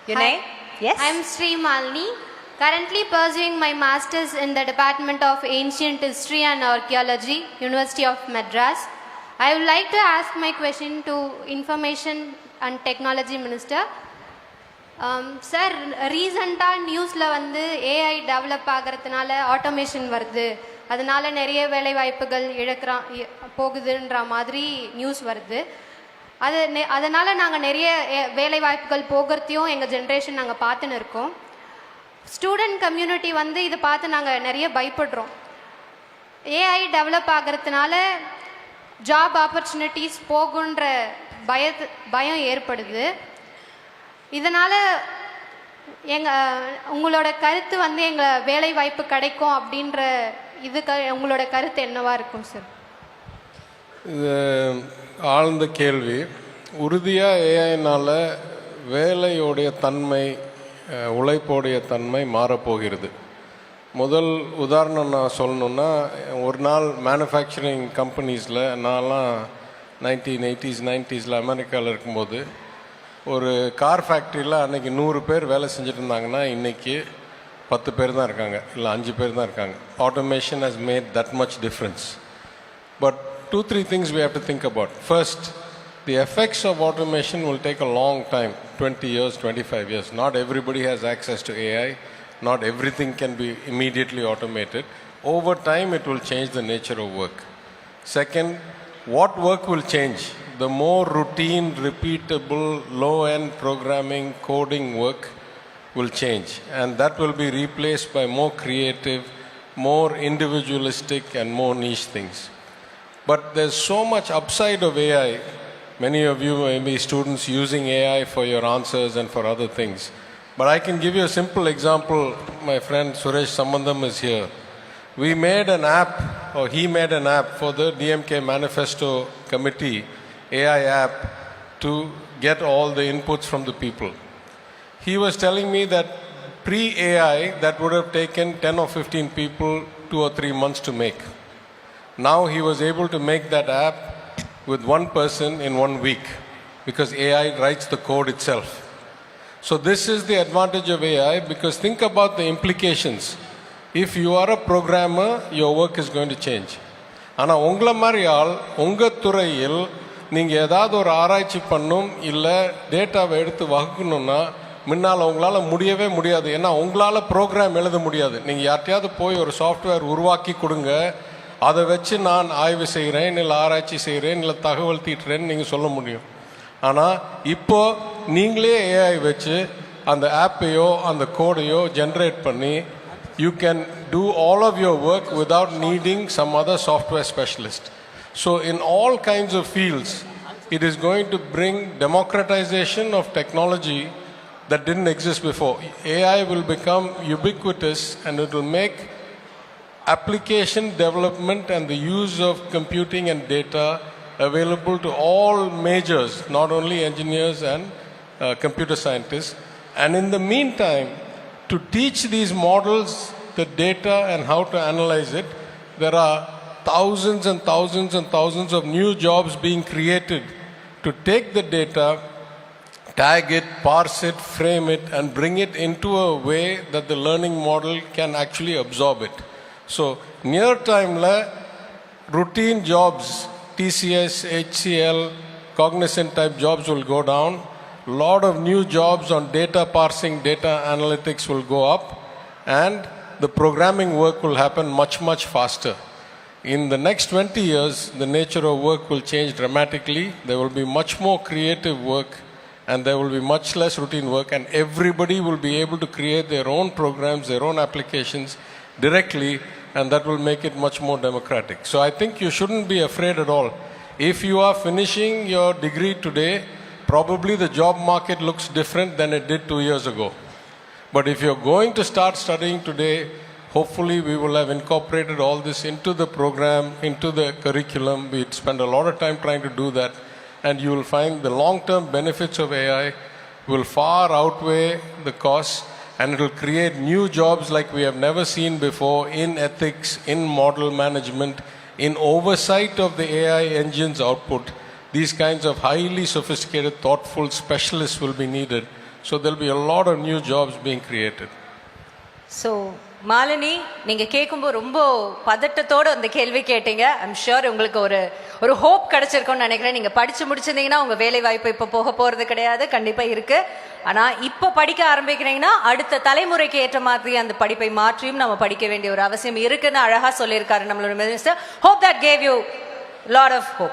Your Hi, name? Yes. I am Sri Malini, currently pursuing my Masters in the Department of Ancient History and Archaeology, University of Madras. I would like to ask my question to Information and Technology Minister. Sir, ரீசண்டாக நியூஸில் வந்து AI develop ஆகிறதுனால automation வருது, அதனால நிறைய வேலை வாய்ப்புகள் போகுதுன்ற மாதிரி நியூஸ் வருது. அதனால் நாங்கள் நிறைய வேலை வாய்ப்புகள் போகிறதையும் எங்கள் ஜென்ரேஷன் நாங்கள் பார்த்துன்னு இருக்கோம். ஸ்டூடெண்ட் கம்யூனிட்டி வந்து இதை பார்த்து நாங்கள் நிறைய பயப்படுறோம். ஏஐ டெவலப் ஆகிறதுனால ஜாப் ஆப்பர்ச்சுனிட்டிஸ் போகுன்ற பயம் ஏற்படுது. இதனால் உங்களோட கருத்து வந்து எங்கள் வேலை வாய்ப்பு கிடைக்கும் அப்படின்ற உங்களோட கருத்து என்னவா இருக்கும் சார்? இது ஆழ்ந்த கேள்வி. உறுதியாக ஏஐனால் வேலையோடைய தன்மை, உழைப்போடைய தன்மை மாறப்போகிறது. முதல் உதாரணம் நான் சொல்லணுன்னா, ஒரு நாள் மேனுஃபேக்சரிங் கம்பெனிஸில் நான்லாம் 1980s 90s அமெரிக்காவில் இருக்கும்போது ஒரு கார் ஃபேக்ட்ரியில் அன்றைக்கி 100 பேர் வேலை செஞ்சுட்டு இருந்தாங்கன்னா இன்றைக்கி 10 பேர் தான் இருக்காங்க, இல்லை 5 பேர் தான் இருக்காங்க. Automation has made that much difference. But 2-3 things we have to think about. First, the effects of automation will take a long time, 20 years, 25 years. Not everybody has access to AI. Not everything can be immediately automated. Over time, it will change the nature of work. Second, what work will change? The more routine, repeatable, low-end programming, coding work will change. And that will be replaced by more creative, more individualistic, and more niche things. But there's so much upside of AI. Many of you may be students using AI for your answers and for other things. But I can give you a simple example. My friend Suresh Sambandam is here. We made an app, or he made an app for the DMK Manifesto Committee, AI app, to get all the inputs from the people. He was telling me that pre-AI, that would have taken 10 or 15 people 2 or 3 months to make. Now he was able to make that app with one person in 1 week because AI writes the code itself. So this is the advantage of AI, because think about the implications. If you are a programmer, your work is going to change. ஆனால் உங்களை மாதிரி ஆள் உங்கள் துறையில் நீங்கள் ஏதாவது ஒரு ஆராய்ச்சி பண்ணும், இல்லை டேட்டாவை எடுத்து வகுக்கணுன்னா முன்னால் உங்களால் முடியவே முடியாது. ஏன்னா உங்களால் ப்ரோக்ராம் எழுத முடியாது. நீங்கள் யார்ட்டையாவது போய் ஒரு சாஃப்ட்வேர் உருவாக்கி கொடுங்க, அதை வச்சு நான் ஆய்வு செய்கிறேன், இல்லை ஆராய்ச்சி செய்கிறேன், இல்லை தகவல் தீட்டுறேன்னு நீங்கள் சொல்ல முடியும். ஆனால் இப்போது நீங்களே ஏஐ வச்சு அந்த ஆப்பையோ அந்த கோடையோ ஜென்ரேட் பண்ணி you can do all of your work without needing some other software specialist. So in all kinds of fields, it is going to bring democratization of technology that didn't exist before. AI will become ubiquitous, and it will make application development and the use of computing and data available to all majors, not only engineers and computer scientists. And in the meantime, to teach these models the data and how to analyze it, there are thousands and thousands and thousands of new jobs being created to take the data, tag it, parse it, frame it, and bring it into a way that the learning model can actually absorb it. So near time, routine jobs, TCS, HCL, Cognizant type jobs will go down. Lot of new jobs on data parsing, data analytics will go up, and the programming work will happen much, much faster. In the next 20 years, the nature of work will change dramatically. There will be much more creative work, and there will be much less routine work, and everybody will be able to create their own programs, their own applications directly, and that will make it much more democratic. So I think you shouldn't be afraid at all. If you are finishing your degree today, probably the job market looks different than it did 2 years ago. But if you're going to start studying today, hopefully we will have incorporated all this into the program, into the curriculum. We spend a lot of time trying to do that, and you will find the long-term benefits of AI will far outweigh the costs, and it will create new jobs like we have never seen before in ethics, in model management, in oversight of the AI engine's output. These kinds of highly sophisticated, thoughtful specialists will be needed. So there'll be a lot of new jobs being created. So Malini நீங்கள் கேட்கும்போது ரொம்ப பதட்டத்தோடு அந்த கேள்வி கேட்டீங்க. I'm sure உங்களுக்கு ஒரு hope கிடைச்சிருக்கும்னு நினைக்கிறேன். நீங்கள் படித்து முடிச்சிருந்தீங்கன்னா உங்கள் வேலை வாய்ப்பு இப்போ போக போகிறது கிடையாது, கண்டிப்பாக இருக்குது. ஆனால் இப்போ படிக்க ஆரம்பிக்கிறீங்கன்னா அடுத்த தலைமுறைக்கு ஏற்ற மாதிரி அந்த படிப்பை மாற்றியும் நம்ம படிக்க வேண்டிய ஒரு அவசியம் இருக்குன்னு அழகாக சொல்லியிருக்காரு நம்மளோட minister. Hope that gave you lot of hope.